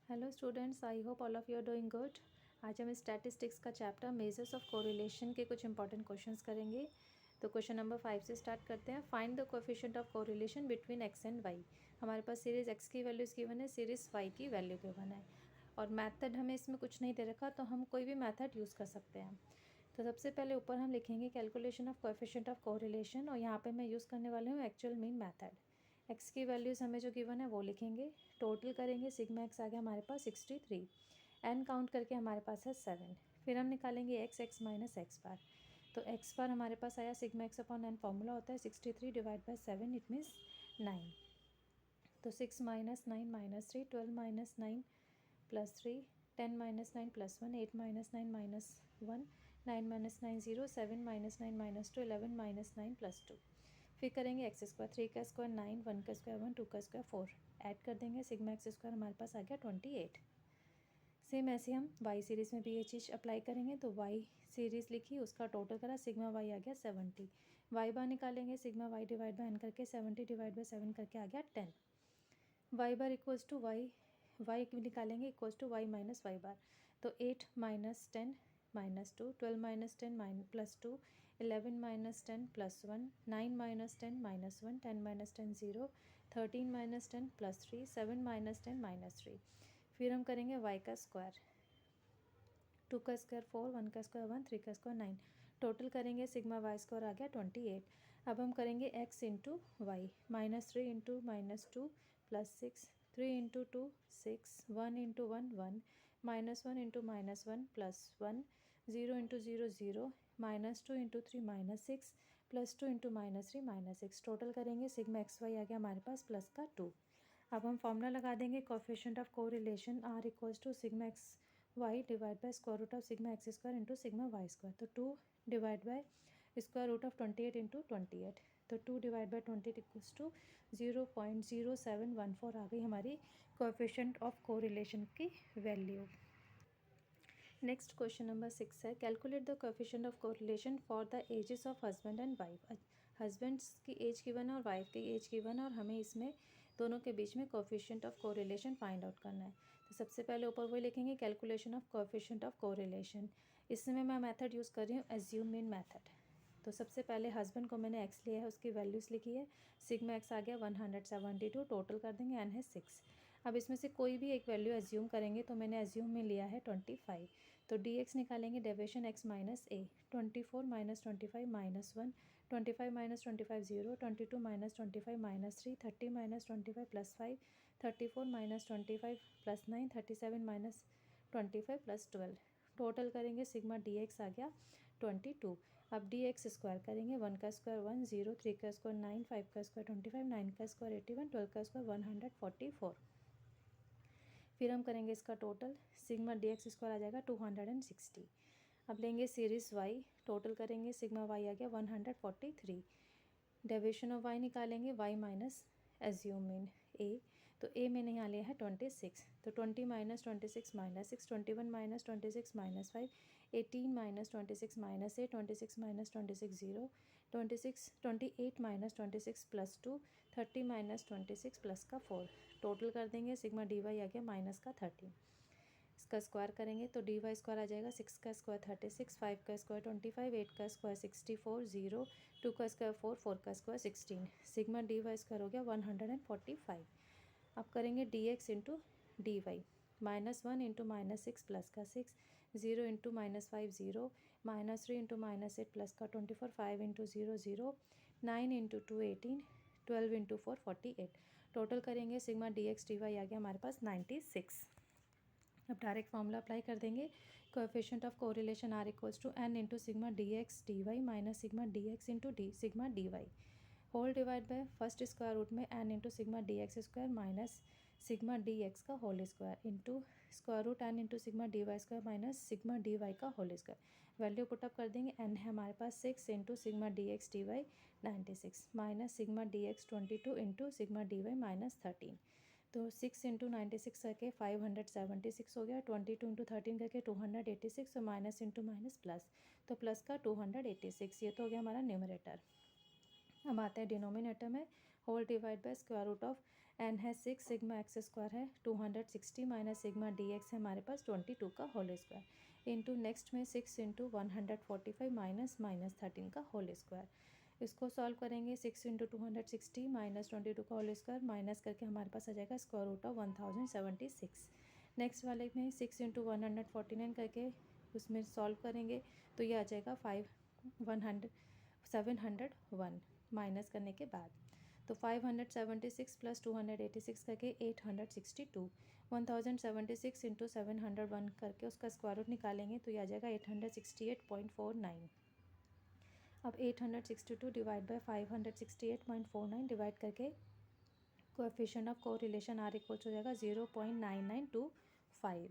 Hello students, I hope all of you are doing good. आज हम statistics का chapter measures of correlation के कुछ इंपॉर्टेंट क्वेश्चंस करेंगे। तो क्वेश्चन नंबर 5 से स्टार्ट करते हैं। Find the coefficient of correlation between X and Y. हमारे पास सीरीज़ एक्स की वैल्यूज़ गिवन है, सीरीज़ वाई की वैल्यू गिवन है और मैथड हमें इसमें कुछ नहीं दे रखा, तो हम कोई भी मैथड यूज़ कर सकते हैं। तो सबसे पहले ऊपर हम लिखेंगे calculation of coefficient of correlation और यहाँ पर मैं यूज़ करने वाली हूँ एक्चुअल मीन मैथड। एक्स की वैल्यूज़ हमें जो गिवन है वो लिखेंगे, टोटल करेंगे, सिग्मा एक्स आ गया हमारे पास 63, एन काउंट करके हमारे पास है 7। फिर हम निकालेंगे एक्स माइनस एक्स बार। तो एक्स बार हमारे पास आया sigma x upon N, formula होता है 63 डिवाइड बाय 7, इट मीन्स 9। तो 6 minus 9 minus 3, 12 minus 9 plus 3, 10 minus 9 plus 1, 8 minus 9 minus 1, 9 minus 9 0, 7 minus 9 minus 2, 11 minus 9 plus 2। फिर करेंगे एक्स स्क्वायर, 3 का स्क्वायर 9, 1 का स्क्वायर 1, 2 का स्क्वायर 4, ऐड कर देंगे, सिग्मा एक्स स्क्वायर हमारे पास आ गया 28। सेम ऐसे हम वाई सीरीज़ में भी ये चीज़ अप्लाई करेंगे। तो वाई सीरीज़ लिखी, उसका टोटल करा, सिग्मा वाई आ गया 70। वाई बार निकालेंगे, sigma Y divide by N करके 70 डिवाइड बाय 7 करके आ गया 10। Y bar equals to Y निकालेंगे equals to Y minus Y bar. तो 8 minus 10 minus 2, 12 minus 10 plus 2, 11 minus 10 plus 1, 9 minus 10 minus 1, 10 minus 10 0, 13 minus 10 plus 3, 7 minus 10 minus 3। फिर हम करेंगे Y का स्क्वायर, 2 का स्क्वायर 4, 1 का स्क्वायर 1, 3 का स्क्वायर 9, टोटल करेंगे, सिग्मा वाई स्क्वायर आ गया 28। अब हम करेंगे x into Y, -3 into -2 plus 6, 3 into 2 6, 1 into 1 1, -1 into -1 plus 1, 0 into 0 0, -2 into 3 -6 plus 2 into -3 -6, total करेंगे, सिग्मा एक्स वाई आ गया हमारे पास प्लस का 2। अब हम फॉर्मूला लगा देंगे, coefficient of correlation are equals to sigma x Y divide by square root of sigma x square into sigma Y square. तो 2 divide by square root of 28 into 28। तो 2 डिवाइड बाय 28 इक्वल्स टू 0.0714 आ गई हमारी coefficient of correlation की value. Next question number 6 है, calculate the coefficient of correlation for the ages of husband and wife. Husbands की as given है और wife की एज गिवन है और हमें इसमें दोनों के बीच में coefficient of correlation find out करना है। तो सबसे पहले ऊपर वही लिखेंगे, calculation of coefficient of correlation. इसमें मैं मेथड यूज़ कर रही हूँ एज्यूम मीन मेथड। तो सबसे पहले हस्बैंड को मैंने एक्स लिया है, उसकी वैल्यूज़ लिखी है, सिग्मा एक्स आ गया 172, टोटल कर देंगे, एन है 6। अब इसमें से कोई भी एक वैल्यू एज्यूम करेंगे, तो मैंने एज्यूम में लिया है 25। तो डी एक्स निकालेंगे, डेविएशन एक्स माइनस ए, 24 minus 25 minus 1, 25 minus 25 0, 22 minus 25 minus 3, 30 minus 25 plus 5, 34 minus 25 plus 9, 37 minus 25 plus 12, total करेंगे, सिग्मा डी एक्स आ गया 22। अब डी एक्स स्क्वायर करेंगे, 1 का स्क्वायर 1 0, 3 का स्क्वायर 9, 5 का स्क्वायर 25, 9 का स्क्वायर 81, 12 का स्क्वायर 144। फिर हम करेंगे इसका total, sigma D X square आ जाएगा 260। अब लेंगे सीरीज़ वाई, टोटल करेंगे, सिग्मा वाई आ गया 143। डेविएशन ऑफ वाई निकालेंगे, Y minus assume mean A. तो ए मैंने यहाँ लिया है 26। तो 20 minus 26 minus 6, 21 minus 26 minus 5, 18 minus 26 minus 8, 26 minus 26 0, 28 minus 26 plus 2, 30 minus 26 plus का 4, टोटल कर देंगे, सिग्मा डी वाई आ गया माइनस का 13। इसका स्क्वायर करेंगे तो डी वाई स्क्वायर आ जाएगा, 6 का स्क्वायर 36, 5 का स्क्वायर 25, 8 का स्क्वायर 64 0, 2 का स्क्वायर 4, 4 का square 16, sigma D Y square हो गया 145। अब करेंगे D X into D Y, -1 into -6 plus का 6, 0 इंटू -5 0, -3 इंटू -8 प्लस का 24, 5 इंटू 0 0, 9 इंटू 2 18, 12 इंटू 4 48, टोटल करेंगे, sigma D X D Y आ गया हमारे पास 96। अब डायरेक्ट फॉर्मूला अप्लाई कर देंगे, coefficient of correlation are equals to N into sigma D X D Y minus sigma D X into D sigma D Y, whole divide by first square root में N into sigma D X square minus sigma D X का whole square into square root N into sigma D Y square minus sigma D Y का whole square. Value put up कर देंगे, N है हमारे पास 6 into sigma D X D Y 96 minus sigma D X 22 into sigma D Y minus 13। तो 6 into 96 करके 576 हो गया, 22 into 13 करके 286, और माइनस इंटू माइनस प्लस, तो प्लस का 286, ये तो हो गया हमारा न्यूमरेटर। अब आता है डिनोमिनेटर में, whole divide by square root of N है 6, सिग्मा एक्स स्क्वायर है 260 माइनस सिग्मा डी एक्स है हमारे पास 22 का होल स्क्वायर इंटू नेक्स्ट में 6 इंटू 145 माइनस माइनस 13 का होल स्क्वायर। इसको सॉल्व करेंगे 6 इंटू 260 माइनस 22 का होल स्क्वायर माइनस करके हमारे पास आ जाएगा स्क्वायर रूट ऑफ 1076। नेक्स्ट वाले में 6 इंटू 149 करके उसमें सॉल्व करेंगे तो ये आ जाएगा 701 माइनस करने के बाद, तो 576 प्लस 286 करके 862, 1076 इंटू 701 करके उसका स्क्वायर रूट निकालेंगे तो ये आ जाएगा 868.49। अब 862 डिवाइड बाय 568.49 डिवाइड करके coefficient of correlation R equal हो जाएगा 0.9925।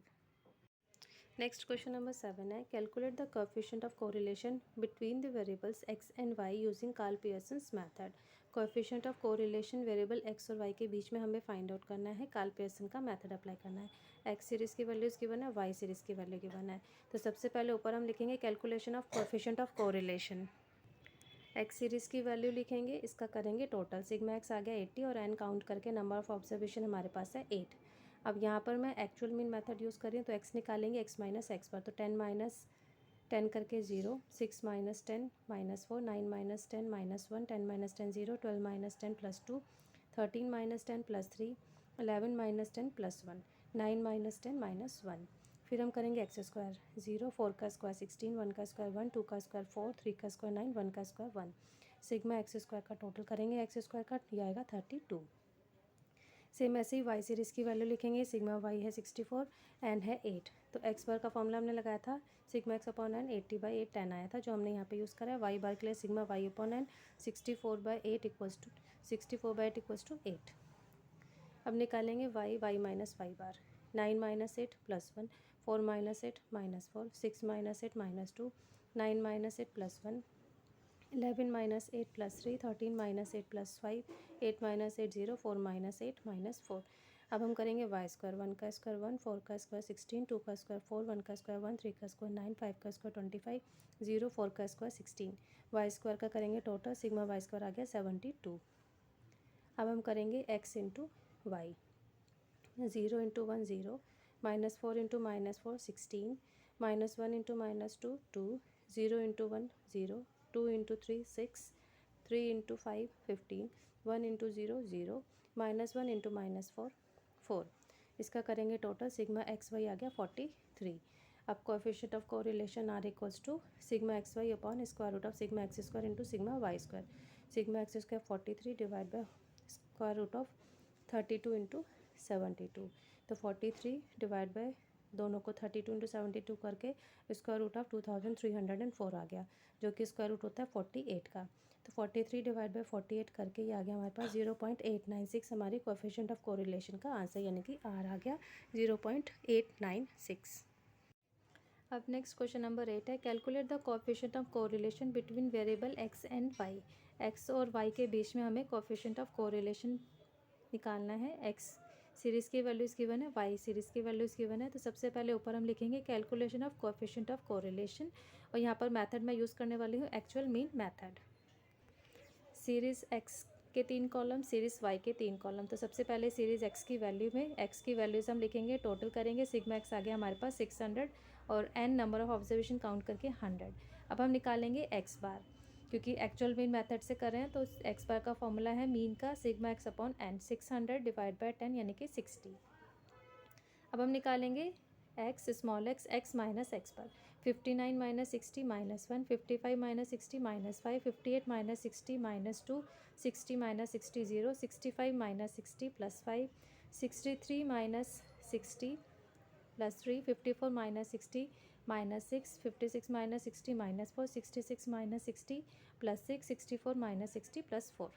नेक्स्ट क्वेश्चन नंबर 7 है calculate the coefficient of correlation between the variables X and Y using Karl Pearson's method. Coefficient of correlation variable X और Y के बीच में हमें find out करना है, कार्ल पियर्सन का मेथड अप्लाई करना है। एक्स सीरीज़ की वैल्यूज़ गिवन है, वाई सीरीज़ की वैल्यू गिवन है। तो सबसे पहले ऊपर हम लिखेंगे calculation of coefficient of correlation. X series की वैल्यू लिखेंगे, इसका करेंगे टोटल, सिग्मा एक्स आ गया 80 और एन काउंट करके नंबर ऑफ ऑब्जर्वेशन हमारे पास है 8। अब यहाँ पर मैं एक्चुअल मीन मेथड यूज़ कर रही हूँ तो एक्स निकालेंगे एक्स माइनस एक्स पर, तो 10 माइनस 10 करके 0, 6 minus 10 minus 4, 9 minus 10 minus 1, 10 minus 10 0, 12 minus 10 plus 2, 13 minus 10 plus 3, 11 minus 10 plus 1, 9 minus 10 minus 1। फिर हम करेंगे एक्स स्क्वायर 0, 4 का स्क्वायर 16, 1 का स्क्वायर 1, 2 का स्क्वायर 4, 3 का स्क्वायर 9, 1 का स्क्वायर 1। सिग्मा एक्स स्क्वायर का टोटल करेंगे एक्स स्क्वायर का, यह आएगा 32। सेम ऐसे ही वाई सीरीज़ की वैल्यू लिखेंगे, सिग्मा वाई है 64, एन है 8। तो एक्स बार का फॉर्मूला हमने लगाया था सिग्मा एक्स अपॉन एन 80/8 10 आया था जो हमने यहाँ पे यूज़ करा है। वाई बार के लिए sigma Y upon N 64/8 equals to 64/8 equals to 8। अब निकालेंगे Y, Y minus Y bar, 9 minus 8 plus 1, 4 minus 8 minus 4, 6 minus 8 minus 2, 9 minus 8 plus 1, 11 minus 8 plus 3, 13 minus 8 plus 5, 8 minus 8 0, 4 minus 8 minus 4। अब हम करेंगे Y square, 1 का square 1, 4 का square 16, 2 का square 4, 1 का square 1, 3 का स्क्वायर 9, 5 का स्क्वायर 25, 0, 4 का स्क्वायर 16। वाई स्क्वायर का करेंगे टोटल, सिग्मा वाई स्क्वायर आ गया 72। अब हम करेंगे x into y, 0 into 1 0, minus 4 into minus 4 16, minus 1 into minus 2 2, 0 into 1 0, 2 into 3 6, 3 into 5 15, 1 into 0 0, minus 1 into minus 4 4। इसका करेंगे टोटल, सिग्मा एक्स वाई आ गया 43। अब coefficient of correlation are equals to sigma x Y upon square root of sigma x square into sigma Y square. Sigma x square 43 divide by square root of 32 into 72, तो 43 divide bye दोनों को 32 into 72 करके square root of 2304 आ गया जो कि square root होता है 48 का। तो 43 डिवाइड बाय 48 करके ये आ गया हमारे पास 0.896 हमारी कोएफिशिएंट ऑफ कोरिलेशन का आंसर, यानी कि आर आ गया 0.896। अब नेक्स्ट क्वेश्चन नंबर 8 है calculate the coefficient of correlation between variable x and y. X और वाई के बीच में हमें कोएफिशिएंट ऑफ कोरिलेशन निकालना है। एक्स सीरीज़ की वैल्यूज़ गिवन है, वाई सीरीज़ की वैल्यूज़ गिवन है। तो सबसे पहले ऊपर हम लिखेंगे calculation of coefficient of correlation और यहाँ पर मेथड मैं यूज़ करने वाली हूँ actual mean method. Series x के 3 कॉलम, सीरीज़ वाई के 3 कॉलम। तो सबसे पहले सीरीज़ एक्स की वैल्यू में एक्स की वैल्यूज़ हम लिखेंगे, टोटल करेंगे, सिग्मा एक्स आ गया हमारे पास 600 और n number of observation count करके 100। अब हम निकालेंगे एक्स बार, क्योंकि एक्चुअल मीन मेथड से कर रहे हैं तो एक्स बार का फॉर्मूला है मीन का sigma x upon n, 600 divide by 10 यानी कि 60। अब हम निकालेंगे x small x, x minus x bar, 59 minus 60 minus 1, 55 minus 60 minus 5, 58 minus 60 minus 2, 60 minus 60 0, 65 minus 60 plus 5, 63 minus 60 plus 3, 54 minus 60 minus 6, 56 minus 60 minus 4, 66 minus 60 plus 6, 64 minus 60 plus 4।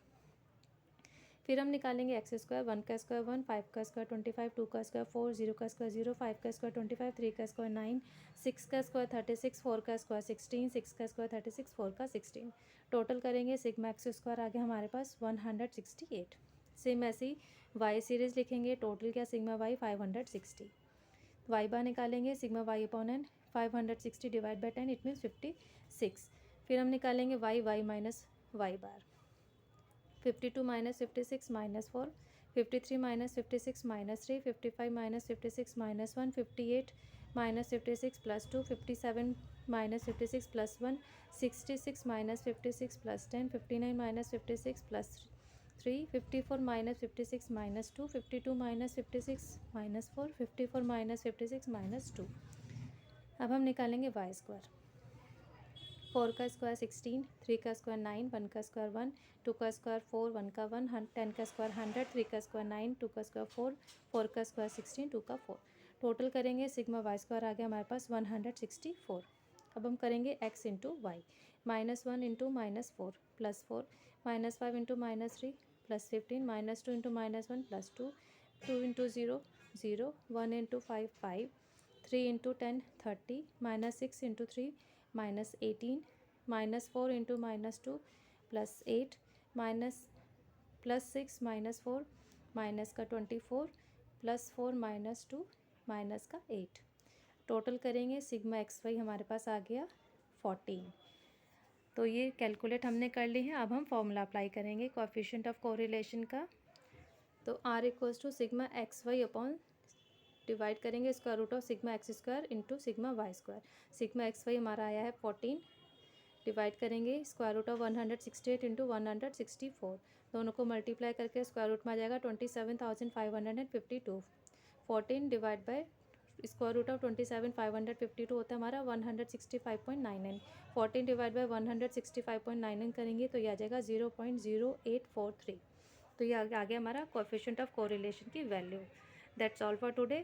फिर हम निकालेंगे x square, 1 का square 1, 5 का स्क्वायर 25, 2 का स्क्वायर 4, 0 का square 0, 5 का square 25, 3 का square 9, 6 का स्क्वायर 36, 4 का स्क्वायर 16, 6 का स्क्वायर 36, 4 का 16। टोटल करेंगे, सिग्मा एक्स स्क्वायर आ गया हमारे पास 168। सेम ऐसे ही वाई सीरीज़ लिखेंगे, टोटल क्या सिग्मा वाई 560। वाई बार निकालेंगे, sigma Y upon N 560 divide by 10 it means 56। फिर हम निकालेंगे Y, Y minus Y bar, 52 minus 56 minus 4, 53 minus 56 minus 3, 55 minus 56 minus 1, 58 minus 56 plus 2, 57 minus 56 plus 1, 66 minus 56 plus 10, 59 minus 56 plus 3, 54 minus 56 minus 2, 52 minus 56 minus 4, 54 minus 56 minus 2. अब हम निकालेंगे Y square. 4 का square 16, 3 का square 9, 1 का square 1, 2 का स्क्वायर 4, 1 का 1, 10 का square 100, 3 का स्क्वायर 9, 2 का स्क्वायर 4, 4 का स्क्वायर 16, 2 का 4. टोटल करेंगे सिग्मा वाई स्क्वायर आ गया हमारे पास 164. अब हम करेंगे x into y. -1 into -4 plus 4, -5 into -3 plus 15, -2 into -1 plus 2, 2 into 0 0, 1 into 5 5, 3 into 10 30, -6 into 3 -18, -4 into -2 plus 8, +6 -4 minus का 24 प्लस 4 -2 माइनस का 8. टोटल करेंगे सिग्मा एक्स वाई हमारे पास आ गया 14. तो ये कैलकुलेट हमने कर ली है. अब हम फॉर्मूला अप्लाई करेंगे कोएफिशिएंट ऑफ कोरिलेशन का. तो r equals to sigma x Y upon divide करेंगे square root of sigma x square into sigma Y square. Sigma x Y हमारा आया है 14, डिवाइड करेंगे स्क्वायर रूट ऑफ 168 इंटू 164. दोनों को मल्टीप्लाई करके स्क्वायर रूट में आ जाएगा 27,552. 14 divide by square root of 27,552 होता है हमारा 165.99. 14 डिवाइड बाय 165.99 करेंगे तो ये आ जाएगा 0.0843. तो ये आ गया हमारा कोएफिशिएंट ऑफ कोरिलेशन की value. That's all for today.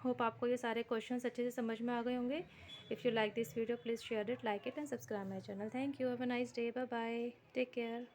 Hope आपको ये सारे क्वेश्चंस अच्छे से समझ में आ गए होंगे. If you like this video please share it, like it and subscribe my channel. Thank you. Have a nice day. Bye bye. Take care.